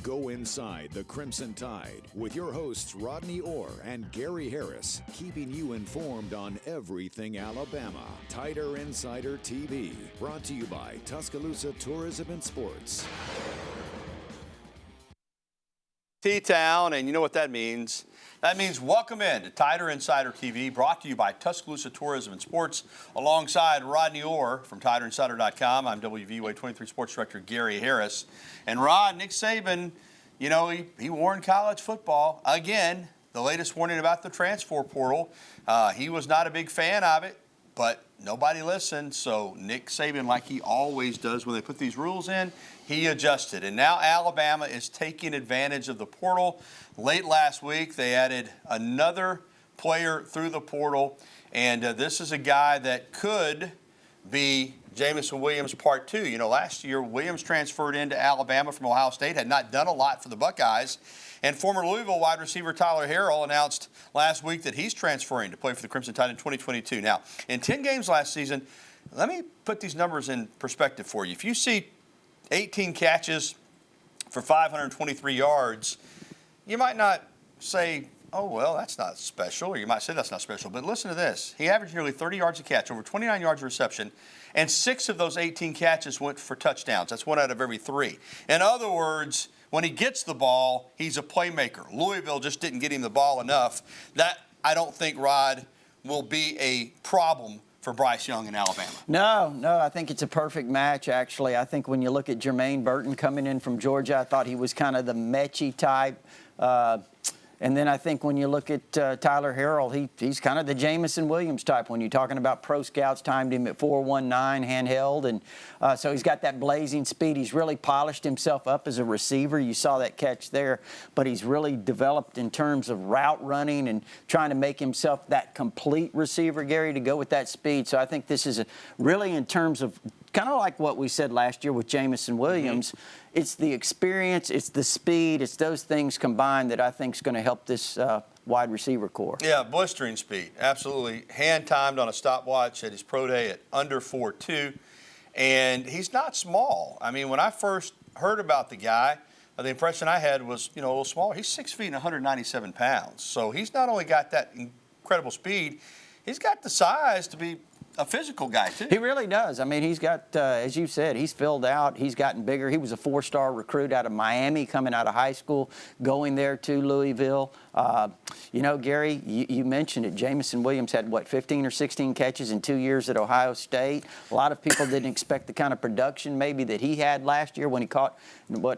Go inside the Crimson Tide with your hosts Rodney Orr and Gary Harris, keeping you informed on everything Alabama. Tider Insider TV, brought to you by Tuscaloosa Tourism and Sports. T-Town, and you know what that means. That means welcome in to Tider Insider TV, brought to you by Tuscaloosa Tourism and Sports, alongside Rodney Orr from TiderInsider.com. I'm WVUA 23 Sports Director Gary Harris. And Rod, Nick Saban, you know, he warned college football. Again, the latest warning about the transfer portal. He was not a big fan of it, but nobody listened. So Nick Saban, like he always does when they put these rules in, he adjusted. And now Alabama is taking advantage of the portal. Late last week, they added another player through the portal. And this is a guy that could be Jameson Williams Part 2. You know, last year, Williams transferred into Alabama from Ohio State, had not done a lot for the Buckeyes. And former Louisville wide receiver Tyler Harrell announced last week that he's transferring to play for the Crimson Tide in 2022. Now, in 10 games last season, let me put these numbers in perspective for you. If you see 18 catches for 523 yards, you might not say, oh, well, that's not special, or you might say that's not special. But listen to this. He averaged nearly 30 yards a catch, over 29 yards of reception, and 6 of those 18 catches went for touchdowns. That's 1 out of every 3. In other words, when he gets the ball, he's a playmaker. Louisville just didn't get him the ball enough. That, I don't think, Rod, will be a problem for Bryce Young in Alabama. No, I think it's a perfect match, actually. I think when you look at Jermaine Burton coming in from Georgia, I thought he was kind of the Mechie type. And then I think when you look at Tyler Harrell, he's kind of the Jameson Williams type. When you're talking about pro scouts, timed him at 4.19 handheld. And so he's got that blazing speed. He's really polished himself up as a receiver. You saw that catch there. But he's really developed in terms of route running and trying to make himself that complete receiver, Gary, to go with that speed. So I think this is really in terms of kind of like what we said last year with Jameson Williams. It's the experience, it's the speed, it's those things combined that I think is going to help this wide receiver core. Yeah, blistering speed, absolutely. Hand-timed on a stopwatch at his pro day at under 4.2. And he's not small. I mean, when I first heard about the guy, the impression I had was, you know, a little smaller. He's 6 feet and 197 pounds. So he's not only got that incredible speed, he's got the size to be a physical guy, too. He really does. I mean, he's got, as you said, he's filled out. He's gotten bigger. He was a 4-star recruit out of Miami coming out of high school, going there to Louisville. You know, Gary, you mentioned it. Jameson Williams had, 15 or 16 catches in 2 years at Ohio State. A lot of people didn't expect the kind of production maybe that he had last year when he caught,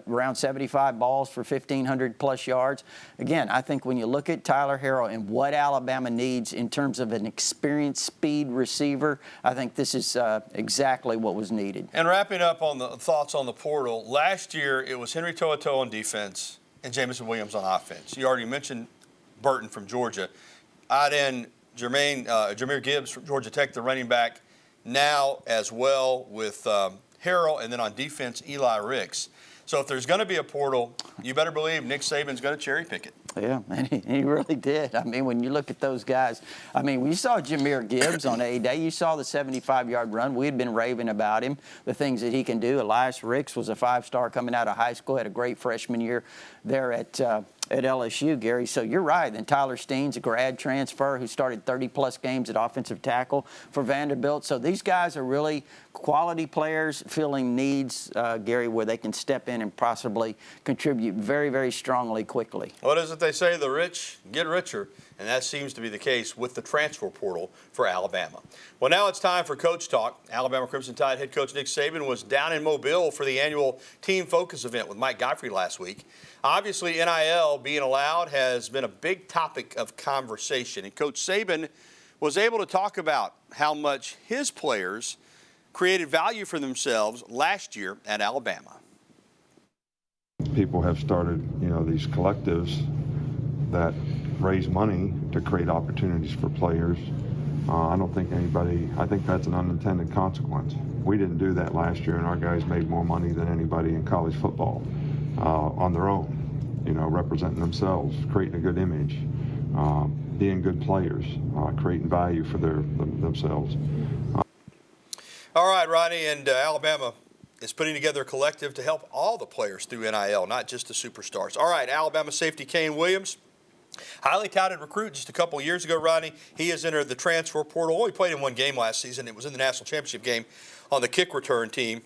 around 75 balls for 1,500-plus yards. Again, I think when you look at Tyler Harrell and what Alabama needs in terms of an experienced speed receiver, I think this is exactly what was needed. And wrapping up on the thoughts on the portal, last year it was Henry To'oTo'o on defense and Jameson Williams on offense. You already mentioned Burton from Georgia. Add in Jahmyr Gibbs from Georgia Tech, the running back, now as well with Harrell, and then on defense, Eli Ricks. So if there's going to be a portal, you better believe Nick Saban's going to cherry pick it. Yeah, and he really did. I mean, when you look at those guys, I mean, when you saw Jahmyr Gibbs on A-Day, you saw the 75-yard run. We had been raving about him, the things that he can do. Elias Ricks was a 5-star coming out of high school, had a great freshman year there at LSU, Gary. So you're right. And Tyler Steen's a grad transfer who started 30-plus games at offensive tackle for Vanderbilt. So these guys are really quality players filling needs, Gary, where they can step in and possibly contribute very, very strongly quickly. What is it they say? The rich get richer. And that seems to be the case with the transfer portal for Alabama. Well, now it's time for Coach Talk. Alabama Crimson Tide head coach Nick Saban was down in Mobile for the annual Team Focus event with Mike Gottfried last week. Obviously, NIL being allowed has been a big topic of conversation. And Coach Saban was able to talk about how much his players created value for themselves last year at Alabama. People have started, these collectives that raise money to create opportunities for players. I don't think I think that's an unintended consequence. We didn't do that last year, and our guys made more money than anybody in college football on their own, representing themselves, creating a good image, being good players, creating value for themselves. All right, Rodney, and Alabama is putting together a collective to help all the players through NIL, not just the superstars. All right, Alabama safety Kane Williams, highly touted recruit just a couple years ago, Rodney. He has entered the transfer portal. Only played in one game last season. It was in the national championship game on the kick return team.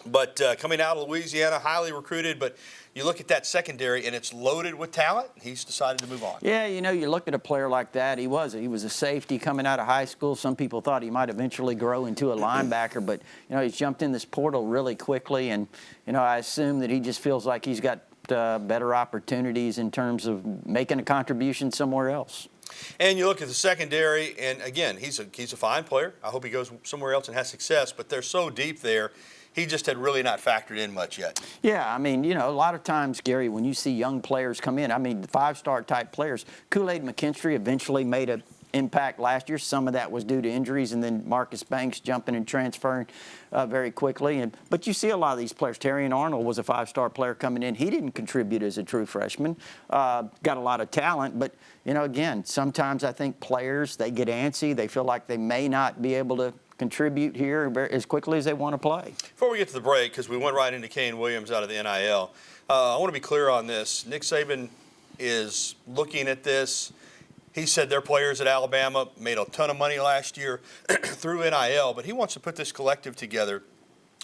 But coming out of Louisiana, highly recruited. But you look at that secondary, and it's loaded with talent. He's decided to move on. Yeah, you know, you look at a player like that. He was a safety coming out of high school. Some people thought he might eventually grow into a linebacker. But, you know, he's jumped in this portal really quickly. And, you know, I assume that he just feels like he's got better opportunities in terms of making a contribution somewhere else. And you look at the secondary, and again, he's a fine player. I hope he goes somewhere else and has success, but they're so deep there. He just had really not factored in much yet. Yeah, I mean, you know, a lot of times, Gary, when you see young players come in, I mean, the five-star type players, Kool-Aid McKinstry eventually made an impact last year. Some of that was due to injuries, and then Marcus Banks jumping and transferring very quickly. But you see a lot of these players. Terrion Arnold was a five-star player coming in. He didn't contribute as a true freshman. Got a lot of talent, but, you know, again, sometimes I think players, they get antsy. They feel like they may not be able to contribute here as quickly as they want to play. Before we get to the break, because we went right into Kane Williams out of the NIL, I want to be clear on this. Nick Saban is looking at this. He said their players at Alabama made a ton of money last year through NIL, but he wants to put this collective together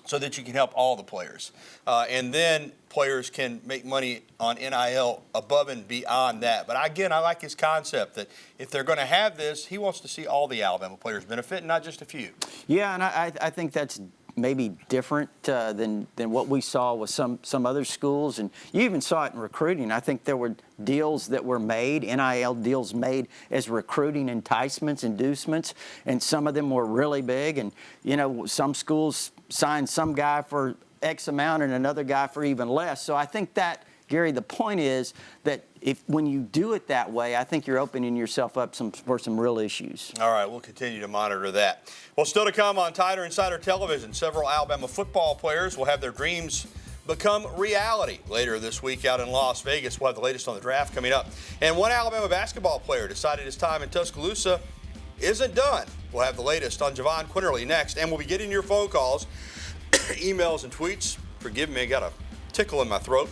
so that you can help all the players. And then players can make money on NIL above and beyond that. But again, I like his concept that if they're going to have this, he wants to see all the Alabama players benefit, and not just a few. Yeah, and I think that's maybe different than what we saw with some other schools. And you even saw it in recruiting. I think there were deals that were made, NIL deals made as recruiting enticements, inducements, and some of them were really big. And, you know, some schools signed some guy for X amount and another guy for even less. So I think that, Gary, the point is that when you do it that way, I think you're opening yourself up for some real issues. All right, we'll continue to monitor that. Well, still to come on Tider Insider Television, several Alabama football players will have their dreams become reality later this week out in Las Vegas. We'll have the latest on the draft coming up. And one Alabama basketball player decided his time in Tuscaloosa isn't done. We'll have the latest on Javon Quinterly next, and we'll be getting your phone calls, emails, and tweets. Forgive me, I got a tickle in my throat.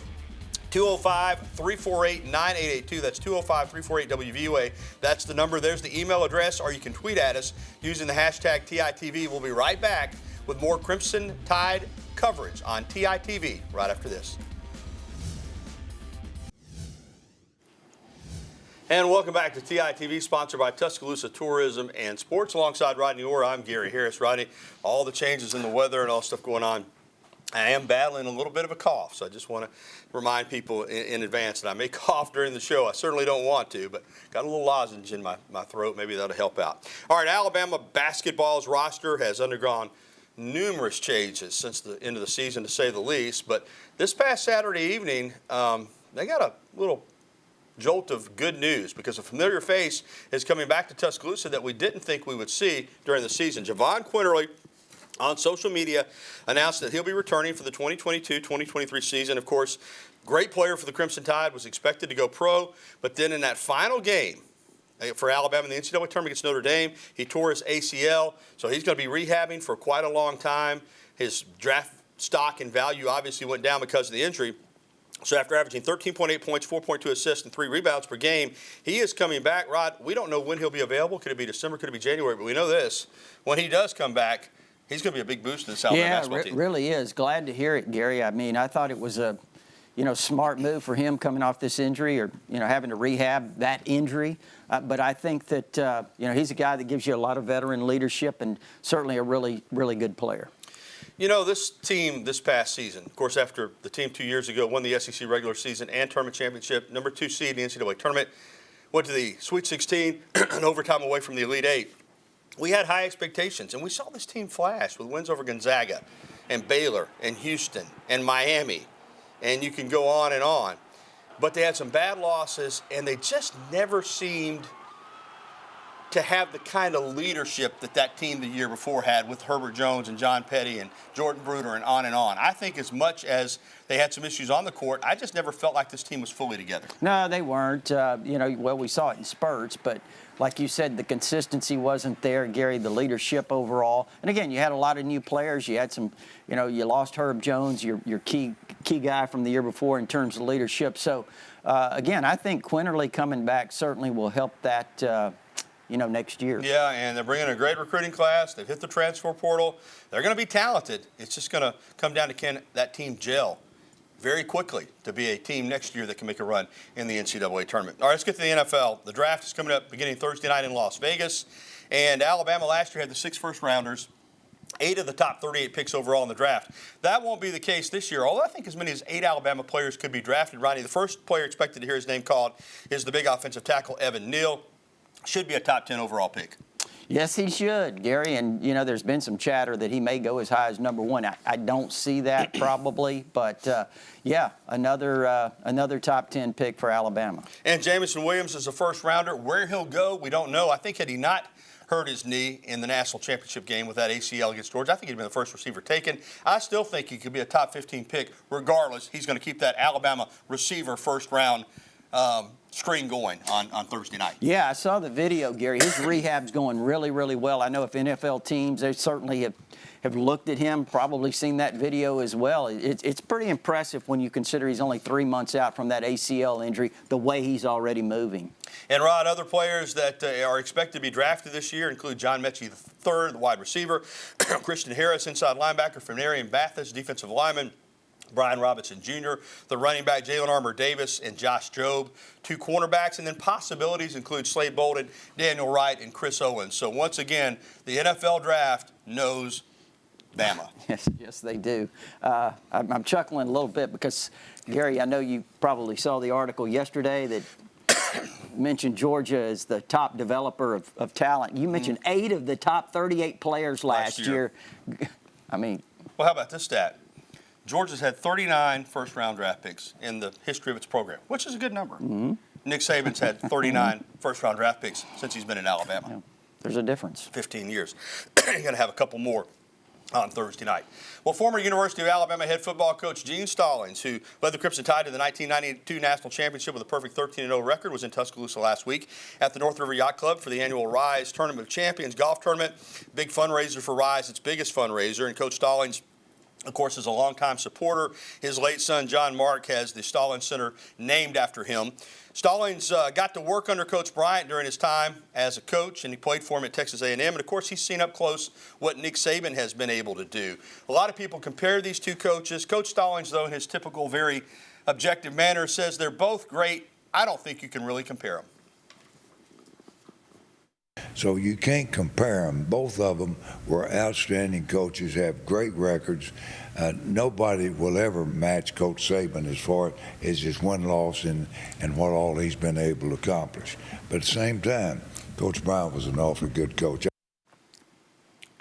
205-348-9882. That's 205-348-WVUA. That's the number. There's the email address, or you can tweet at us using the hashtag TITV. We'll be right back with more Crimson Tide coverage on TITV right after this. And welcome back to TITV, sponsored by Tuscaloosa Tourism and Sports. Alongside Rodney Orr, I'm Gary Harris. Rodney, all the changes in the weather and all stuff going on, I am battling a little bit of a cough, so I just want to remind people in advance that I may cough during the show. I certainly don't want to, but got a little lozenge in my throat. Maybe that'll help out. All right, Alabama basketball's roster has undergone numerous changes since the end of the season, to say the least. But this past Saturday evening, they got a little jolt of good news, because a familiar face is coming back to Tuscaloosa that we didn't think we would see during the season. Javon Quinterly, on social media, announced that he'll be returning for the 2022-2023 season. Of course, great player for the Crimson Tide, was expected to go pro, but then in that final game for Alabama in the NCAA tournament against Notre Dame, he tore his ACL, so he's going to be rehabbing for quite a long time. His draft stock and value obviously went down because of the injury. So after averaging 13.8 points, 4.2 assists, and 3 rebounds per game, he is coming back. Rod, we don't know when he'll be available. Could it be December? Could it be January? But we know this. When he does come back, he's going to be a big boost to this Alabama basketball team. Yeah, it really is. Glad to hear it, Gary. I mean, I thought it was a, smart move for him coming off this injury, or, having to rehab that injury. But I think that, he's a guy that gives you a lot of veteran leadership, and certainly a really, really good player. This team this past season, of course, after the team 2 years ago won the SEC regular season and tournament championship, number 2 seed in the NCAA tournament, went to the Sweet 16, an overtime away from the Elite Eight. We had high expectations, and we saw this team flash with wins over Gonzaga and Baylor and Houston and Miami, and you can go on and on. But they had some bad losses, and they just never seemed to have the kind of leadership that team the year before had with Herbert Jones and John Petty and Jordan Bruder and on and on. I think as much as they had some issues on the court, I just never felt like this team was fully together. No, they weren't. Well, we saw it in spurts, but like you said, the consistency wasn't there, Gary, the leadership overall. And again, you had a lot of new players. You had some, you lost Herb Jones, your key guy from the year before in terms of leadership. So, again, I think Quinterly coming back certainly will help that, next year. Yeah, and they're bringing a great recruiting class. They've hit the transfer portal. They're going to be talented. It's just going to come down to can that team gel very quickly to be a team next year that can make a run in the NCAA tournament. All right, let's get to the NFL. The draft is coming up beginning Thursday night in Las Vegas. And Alabama last year had the 6 first-rounders, 8 of the top 38 picks overall in the draft. That won't be the case this year, although I think as many as 8 Alabama players could be drafted. Ronnie, the first player expected to hear his name called is the big offensive tackle, Evan Neal. Should be a top 10 overall pick. Yes, he should, Gary. And, there's been some chatter that he may go as high as number 1. I don't see that probably. But, another top 10 pick for Alabama. And Jameson Williams is a first-rounder. Where he'll go, we don't know. I think had he not hurt his knee in the national championship game with that ACL against Georgia, I think he'd been the first receiver taken. I still think he could be a top 15 pick regardless. He's going to keep that Alabama receiver first-round screen going on Thursday night. Yeah, I saw the video, Gary. His rehab's going really, really well. I know if NFL teams, they certainly have looked at him, probably seen that video as well. It's pretty impressive when you consider he's only 3 months out from that ACL injury, the way he's already moving. And, Rod, other players that are expected to be drafted this year include John Mechie III, the wide receiver, Christian Harris, inside linebacker, from Arian Bathurst, defensive lineman, Brian Robinson Jr., the running back, Jalen Armour-Davis, and Josh Jobe, 2 cornerbacks, and then possibilities include Slade Bolden, Daniel Wright, and Chris Owens. So once again, the NFL draft knows Bama. Yes, they do. I'm chuckling a little bit because, Gary, I know you probably saw the article yesterday that mentioned Georgia as the top developer of talent. You mentioned 8 of the top 38 players last year. I mean. Well, how about this stat? Georgia's had 39 first-round draft picks in the history of its program, which is a good number. Mm-hmm. Nick Saban's had 39 first-round draft picks since he's been in Alabama. Yeah, there's a difference. 15 years. You're going to have a couple more on Thursday night. Well, former University of Alabama head football coach Gene Stallings, who led the Crimson Tide to the 1992 National Championship with a perfect 13-0 record, was in Tuscaloosa last week at the North River Yacht Club for the annual Rise Tournament of Champions golf tournament. Big fundraiser for Rise, its biggest fundraiser, and Coach Stallings, of course, is a longtime supporter. His late son, John Mark, has the Stallings Center named after him. Stallings got to work under Coach Bryant during his time as a coach, and he played for him at Texas A&M. And, of course, he's seen up close what Nick Saban has been able to do. A lot of people compare these two coaches. Coach Stallings, though, in his typical, very objective manner, says they're both great. I don't think you can really compare them. So you can't compare them. Both of them were outstanding coaches, have great records. Nobody will ever match Coach Saban as far as his win-loss and what all he's been able to accomplish. But at the same time, Coach Bryant was an awfully good coach.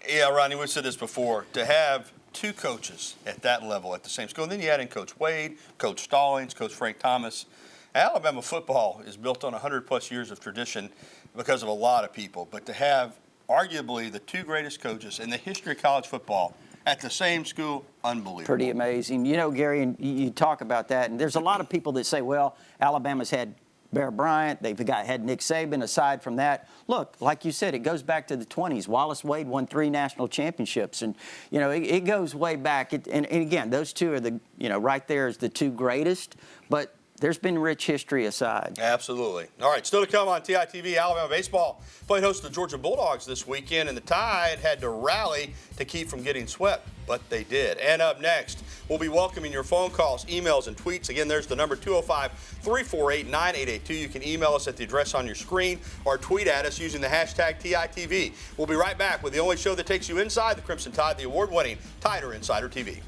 Yeah, Ronnie, we've said this before. To have 2 coaches at that level at the same school, and then you add in Coach Wade, Coach Stallings, Coach Frank Thomas. Alabama football is built on 100-plus years of tradition because of a lot of people. But to have arguably the 2 greatest coaches in the history of college football at the same school, unbelievable. Pretty amazing. Gary, and you talk about that, and there's a lot of people that say, well, Alabama's had Bear Bryant, they've had Nick Saban. Aside from that, look, like you said, it goes back to the 20s. Wallace Wade won 3 national championships, and it goes way back. And again, those 2 are the right there is the 2 greatest, but there's been rich history aside. Absolutely. All right, still to come on TITV, Alabama baseball played host to the Georgia Bulldogs this weekend, and the Tide had to rally to keep from getting swept, but they did. And up next, we'll be welcoming your phone calls, emails, and tweets. Again, there's the number 205-348-9882. You can email us at the address on your screen or tweet at us using the hashtag TITV. We'll be right back with the only show that takes you inside the Crimson Tide, the award-winning Tider Insider TV.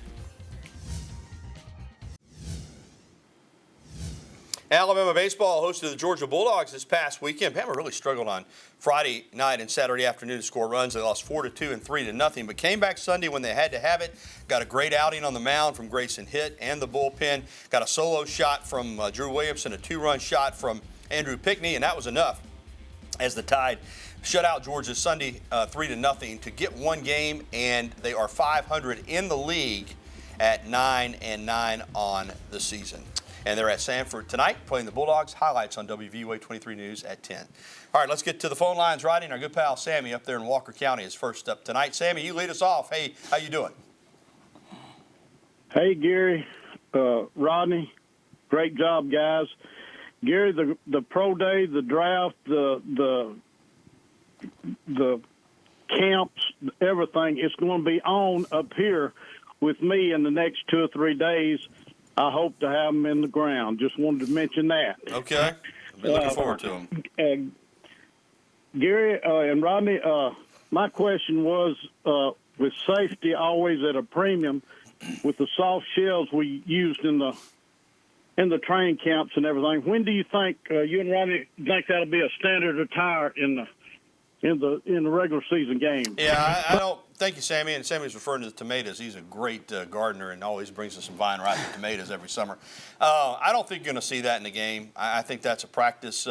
Alabama baseball hosted the Georgia Bulldogs this past weekend. Bama really struggled on Friday night and Saturday afternoon to score runs. They lost 4-2 and 3-0, but came back Sunday when they had to have it. Got a great outing on the mound from Grayson Hitt and the bullpen. Got a solo shot from Drew Williamson, a 2-run shot from Andrew Pickney, and that was enough as the Tide shut out Georgia Sunday 3-0 to get one game, and they are 500 in the league at 9-9 on the season. And they're at Sanford tonight playing the Bulldogs. Highlights on WVUA 23 News at 10. All right, let's get to the phone lines. Rodney and our good pal Sammy up there in Walker County is first up tonight. Sammy, you lead us off. Hey, how you doing? Hey, Gary, Rodney, great job, guys. Gary, the pro day, the draft, the camps, everything, it's going to be on up here with me in the next 2 or 3 days. I hope to have them in the ground. Just wanted to mention that. Okay. I've been looking forward to them. Gary and Rodney, my question was, with safety always at a premium, with the soft shells we used in the training camps and everything, when do you think you and Rodney think that'll be a standard attire in the regular season game? Yeah, I don't. Thank you, Sammy. And Sammy's referring to the tomatoes. He's a great gardener and always brings us some vine-ripe tomatoes every summer. I don't think you're going to see that in the game. I think that's a practice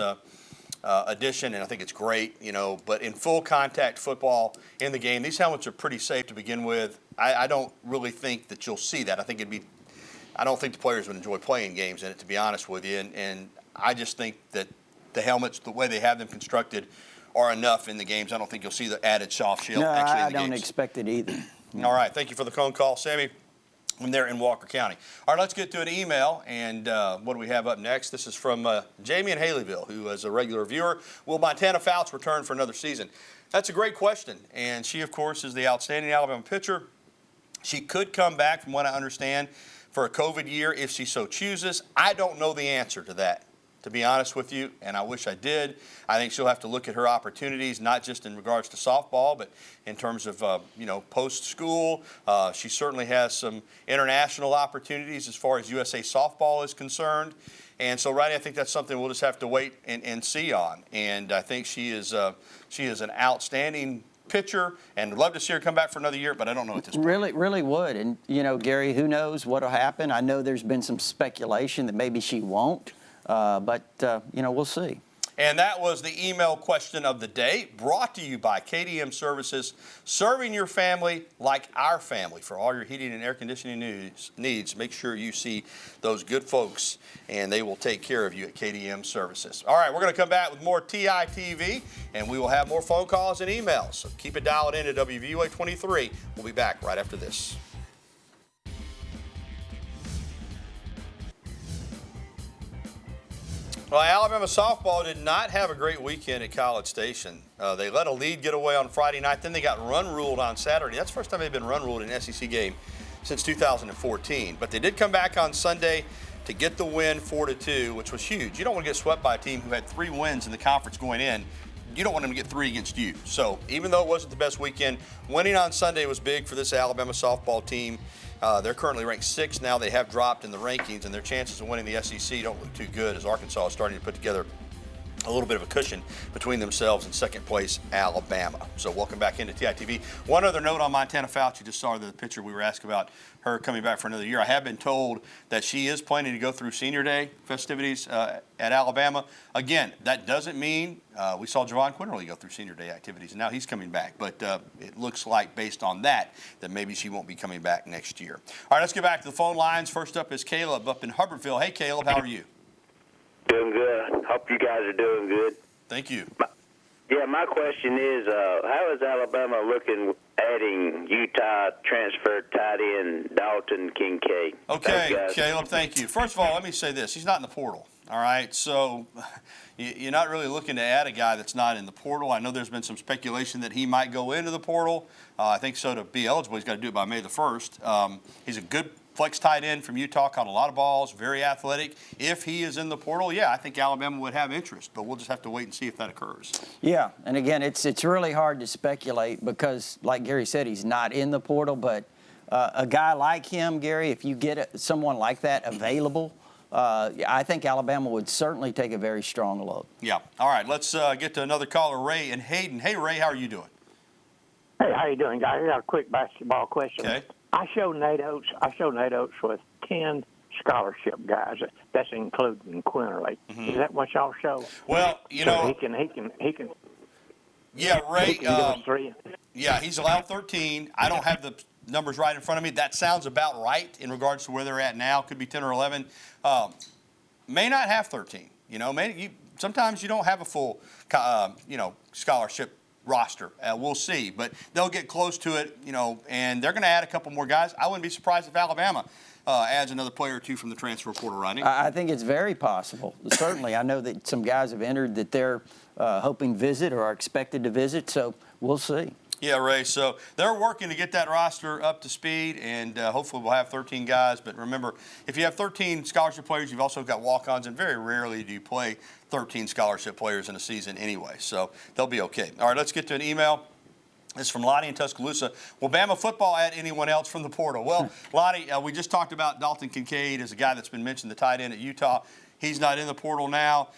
addition, and I think it's great. But in full contact football in the game, these helmets are pretty safe to begin with. I don't really think that you'll see that. I don't think the players would enjoy playing games in it, to be honest with you. And I just think that the helmets, the way they have them constructed, are enough in the games. I don't think you'll see the added soft shell actually in the games. I don't expect it either. All right. Thank you for the phone call, Sammy. I'm there in Walker County. All right, let's get to an email. And what do we have up next? This is from Jamie in Haleyville, who is a regular viewer. Will Montana Fouts return for another season? That's a great question. And she, of course, is the outstanding Alabama pitcher. She could come back, from what I understand, for a COVID year if she so chooses. I don't know the answer to that, to be honest with you, and I wish I did. I think she'll have to look at her opportunities, not just in regards to softball, but in terms of, post-school. She certainly has some international opportunities as far as USA softball is concerned. And so, Rodney, I think that's something we'll just have to wait and see on. And I think she is an outstanding pitcher, and would love to see her come back for another year, but I don't know at this point. Really would. And, Gary, who knows what will happen? I know there's been some speculation that maybe she won't. But we'll see. And that was the email question of the day, brought to you by KDM Services, serving your family like our family. For all your heating and air conditioning needs, make sure you see those good folks, and they will take care of you at KDM Services. All right, we're going to come back with more TITV, and we will have more phone calls and emails. So keep it dialed in to WVUA 23. We'll be back right after this. Well, Alabama softball did not have a great weekend at College Station. They let a lead get away on Friday night. Then they got run-ruled on Saturday. That's the first time they've been run-ruled in an SEC game since 2014. But they did come back on Sunday to get the win 4-2, which was huge. You don't want to get swept by a team who had 3 wins in the conference going in. You don't want them to get 3 against you. So even though it wasn't the best weekend, winning on Sunday was big for this Alabama softball team. They're currently ranked 6th now. They have dropped in the rankings, and their chances of winning the SEC don't look too good as Arkansas is starting to put together a little bit of a cushion between themselves and second place Alabama. So welcome back into TITV. One other note on Montana Fouts. You just saw the picture we were asked about her coming back for another year. I have been told that she is planning to go through Senior Day festivities at Alabama. Again, that doesn't mean we saw Javon Quinterly go through Senior Day activities, and now he's coming back. But it looks like, based on that maybe she won't be coming back next year. All right, let's get back to the phone lines. First up is Caleb up in Hubbardville. Hey, Caleb, how are you? Doing good. Hope you guys are doing good. Thank you. My question is, how is Alabama looking adding Utah transfer tight end Dalton Kincaid? Okay, Caleb, thank you. First of all, let me say this. He's not in the portal, all right? So you're not really looking to add a guy that's not in the portal. I know there's been some speculation that he might go into the portal. I think so to be eligible. He's got to do it by May the 1st. He's a good flex tight end from Utah, caught a lot of balls, very athletic. If he is in the portal, I think Alabama would have interest, but we'll just have to wait and see if that occurs. Yeah, and again, it's really hard to speculate because, like Gary said, he's not in the portal, but a guy like him, Gary, if you get someone like that available, I think Alabama would certainly take a very strong look. Yeah. All right, let's get to another caller, Ray and Hayden. Hey, Ray, how are you doing? Hey, how you doing, guys? I got a quick basketball question. Okay. I showed Nate Oates with 10 scholarship guys. That's including Quinterly. Mm-hmm. Is that what y'all show? Well, he can. Yeah, Ray. He can give us 3. Yeah, he's allowed 13. I don't have the numbers right in front of me. That sounds about right in regards to where they're at now. Could be 10 or 11. May not have 13. You know, sometimes you don't have a full, scholarship roster. We'll see, but they'll get close to it. You know, and they're going to add a couple more guys. I wouldn't be surprised if Alabama adds another player or two from the transfer portal, Rodney. I think it's very possible. Certainly, I know that some guys have entered that they're hoping visit or are expected to visit. So we'll see. Yeah, Ray. So they're working to get that roster up to speed, and hopefully we'll have 13 guys. But remember, if you have 13 scholarship players, you've also got walk-ons, and very rarely do you play 13 scholarship players in a season anyway. So they'll be okay. All right, let's get to an email. This is from Lottie in Tuscaloosa. Will Bama football add anyone else from the portal? Well, Lottie, we just talked about Dalton Kincaid as a guy that's been mentioned, the tight end at Utah. He's not in the portal now.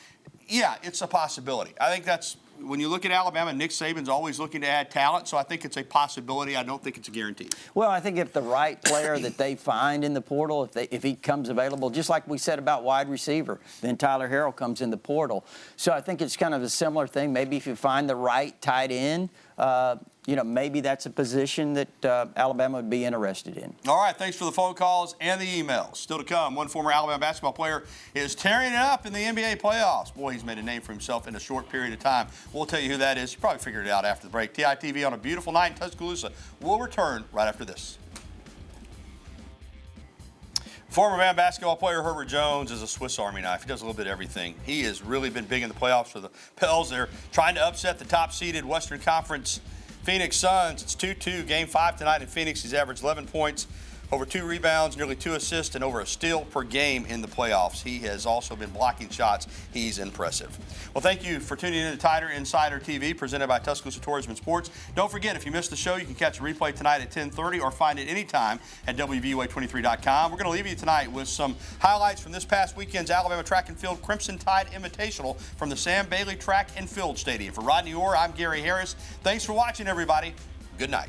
Yeah, it's a possibility. I think that's – when you look at Alabama, Nick Saban's always looking to add talent, so I think it's a possibility. I don't think it's a guarantee. Well, I think if the right player that they find in the portal, if he comes available, just like we said about wide receiver, then Tyler Harrell comes in the portal. So I think it's kind of a similar thing. Maybe if you find the right tight end, maybe that's a position that Alabama would be interested in. All right, thanks for the phone calls and the emails. Still to come, one former Alabama basketball player is tearing it up in the NBA playoffs. Boy, he's made a name for himself in a short period of time. We'll tell you who that is. You probably figured it out after the break. TITV on a beautiful night in Tuscaloosa. We'll return right after this. Former Bama basketball player Herbert Jones is a Swiss Army knife. He does a little bit of everything. He has really been big in the playoffs for the Pels. They're trying to upset the top-seeded Western Conference Phoenix Suns. It's 2-2, Game 5 tonight in Phoenix. He's averaged 11 points, over 2 rebounds, nearly 2 assists, and over a steal per game in the playoffs. He has also been blocking shots. He's impressive. Well, thank you for tuning in to Tider Insider TV, presented by Tuscaloosa Tourism and Sports. Don't forget, if you missed the show, you can catch a replay tonight at 10:30 or find it anytime at WVUA23.com. We're going to leave you tonight with some highlights from this past weekend's Alabama Track and Field Crimson Tide Invitational from the Sam Bailey Track and Field Stadium. For Rodney Orr, I'm Gary Harris. Thanks for watching, everybody. Good night.